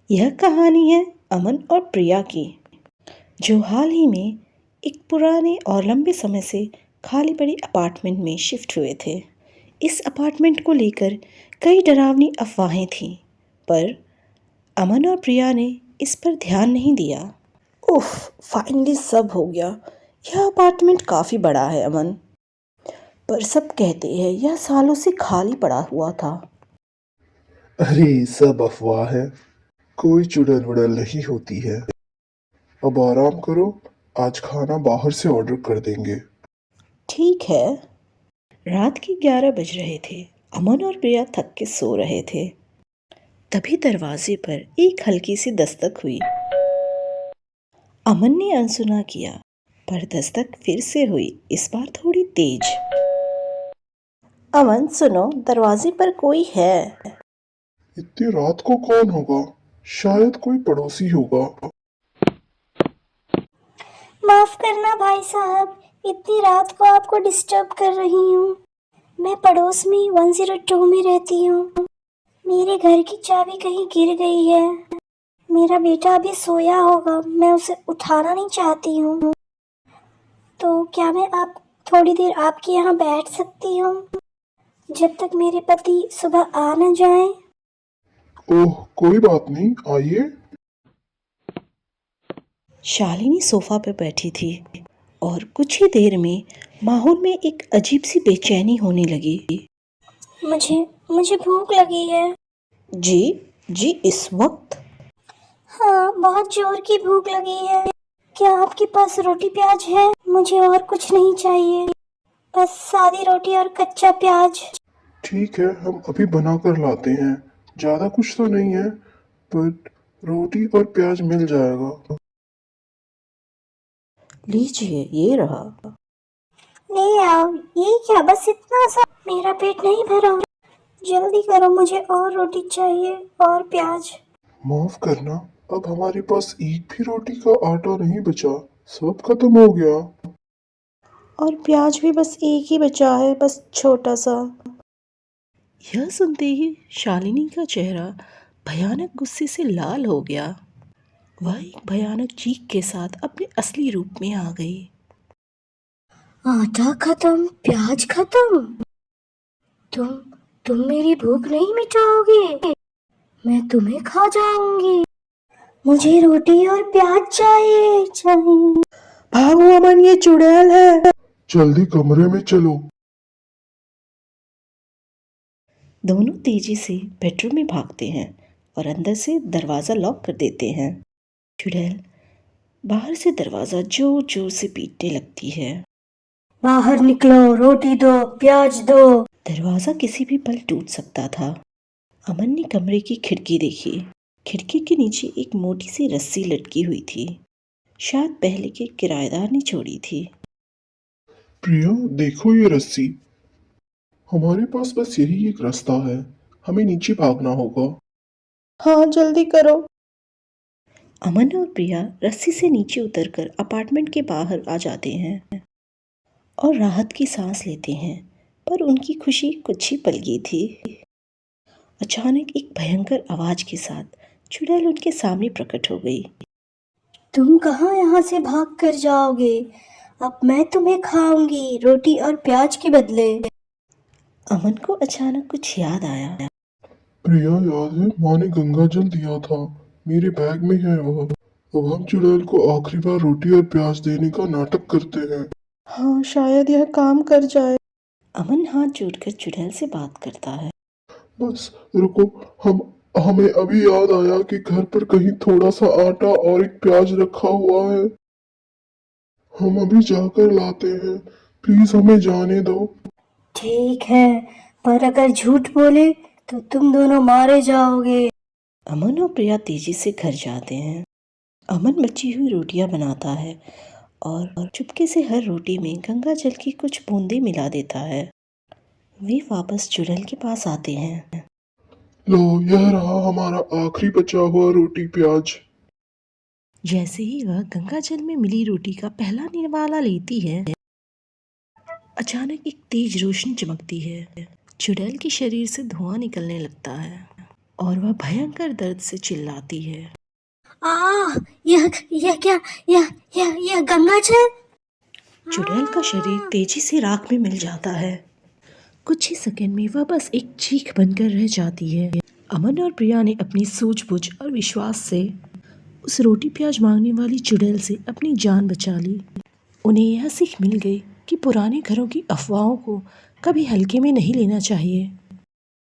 यह कहानी है अमन और प्रिया की, जो हाल ही में एक पुराने और लंबे समय से खाली पड़े अपार्टमेंट में शिफ्ट हुए थे। इस अपार्टमेंट को लेकर कई डरावनी अफवाहें थीं, पर अमन और प्रिया ने इस पर ध्यान नहीं दिया। उफ, फाइनली सब हो गया। यह अपार्टमेंट काफ़ी बड़ा है अमन, पर सब कहते हैं यह सालों से खाली पड़ा हुआ था। अरे सब अफवाह है। कोई चुड़ैल वुड़ैल नहीं होती है। अब आराम करो, आज खाना बाहर से ऑर्डर कर देंगे। ठीक है। रात के 11 बज रहे थे। अमन और प्रिया थक के सो रहे थे। तभी दरवाजे पर एक हल्की सी दस्तक हुई। अमन ने अनसुना किया, पर दस्तक फिर से हुई, इस बार थोड़ी तेज। अमन सुनो, दरवाजे पर कोई है। इतनी रात को कौन होगा? शायद कोई पड़ोसी होगा। माफ करना भाई साहब, इतनी रात को आपको डिस्टर्ब कर रही हूँ। मैं पड़ोस में 102 में रहती हूँ। मेरे घर की चाबी कहीं गिर गई है। मेरा बेटा अभी सोया होगा, मैं उसे उठाना नहीं चाहती हूँ। तो क्या मैं आप थोड़ी देर आपके यहाँ बैठ सकती हूँ, जब तक मेरे पति सुबह आ न जाए? ओह, कोई बात नहीं, आइए। शालिनी सोफा पर बैठी थी और कुछ ही देर में माहौल में एक अजीब सी बेचैनी होने लगी। मुझे मुझे भूख लगी है। जी जी, इस वक्त? हाँ, बहुत जोर की भूख लगी है। क्या आपके पास रोटी प्याज है? मुझे और कुछ नहीं चाहिए, बस सादी रोटी और कच्चा प्याज। ठीक है, हम अभी बना कर लाते हैं। ज्यादा कुछ तो नहीं है, पर रोटी और प्याज मिल जाएगा। लीजिए, ये रहा। ले आओ। ये क्या, बस इतना सा? मेरा पेट नहीं भरा। जल्दी करो, मुझे और रोटी चाहिए और प्याज। माफ करना, अब हमारे पास एक भी रोटी का आटा नहीं बचा। सब खत्म हो गया। और प्याज भी बस एक ही बचा है, बस छोटा सा। यह सुनते ही शालिनी का चेहरा भयानक गुस्से से लाल हो गया। वह एक भयानक चीख के साथ अपने असली रूप में आ गई। आटा खत्म, प्याज खत्म। तुम तुम मेरी भूख नहीं मिटाओगे। मैं तुम्हें खा जाऊंगी। मुझे रोटी और प्याज चाहिए। भागो अमन, ये चुड़ैल है। जल्दी कमरे में चलो। दोनों तेजी से बेडरूम में भागते हैं और अंदर से दरवाज़ा लॉक कर देते हैं। चुड़ैल बाहर से दरवाज़ा जोर जोर से पीटने लगती है। बाहर निकलो, रोटी दो, प्याज दो। दरवाज़ा किसी भी पल टूट सकता था। अमन ने कमरे की खिड़की देखी। खिड़की के नीचे एक मोटी सी रस्सी लटकी हुई थी। शायद पहले के किराएदार ने छोड़ी थी। प्रिया, देखो ये रस्सी। हमारे पास बस यही एक रास्ता है। हमें नीचे भागना होगा। हाँ, जल्दी करो। अमन और प्रिया रस्सी से नीचे उतरकर अपार्टमेंट के बाहर आ जाते हैं और राहत की सांस लेते हैं, पर उनकी खुशी कुछ ही पल की थी। अचानक एक भयंकर आवाज के साथ चुड़ैल उनके सामने प्रकट हो गई। तुम कहाँ यहाँ से भाग कर जाओगे? अब मैं तुम्हें खाऊंगी, रोटी और प्याज के बदले। अमन को अचानक कुछ याद आया। प्रिया, याद है माँ ने गंगा जल दिया था? मेरे बैग में है वह। अब हम चुड़ैल को आखिरी बार रोटी और प्याज देने का नाटक करते हैं। हाँ, शायद यह काम कर जाए। अमन हाथ जोड़कर चुड़ैल से बात करता है। बस रुको, हम हमें अभी याद आया कि घर पर कहीं थोड़ा सा आटा और एक प्याज रखा हुआ है। हम अभी जाकर लाते हैं। प्लीज हमें जाने दो। ठीक है, पर अगर झूठ बोले तो तुम दोनों मारे जाओगे। अमन और प्रिया तेजी से घर जाते हैं। अमन बची हुई रोटियां बनाता है और चुपके से हर रोटी में गंगा जल की कुछ बूंदें मिला देता है। वे वापस चुड़ैल के पास आते हैं। लो, यह रहा हमारा आखिरी बचा हुआ रोटी प्याज। जैसे ही वह गंगा जल में मिली रोटी का पहला निवाला लेती है, अचानक एक तेज रोशनी चमकती है। चुड़ैल के शरीर से धुआं निकलने लगता है। और वह भयंकर दर्द से चिल्लाती है। यह गंगाजल। चुड़ैल का शरीर तेजी से राख में मिल जाता है। कुछ ही सेकंड में वह बस एक चीख बनकर रह जाती है। अमन और प्रिया ने अपनी सूझबूझ और विश्वास से उस रोटी प्याज मांगने वाली चुड़ैल से अपनी जान बचा ली। उन्हें यह सीख मिल गई कि पुराने घरों की अफवाहों को कभी हल्के में नहीं लेना चाहिए।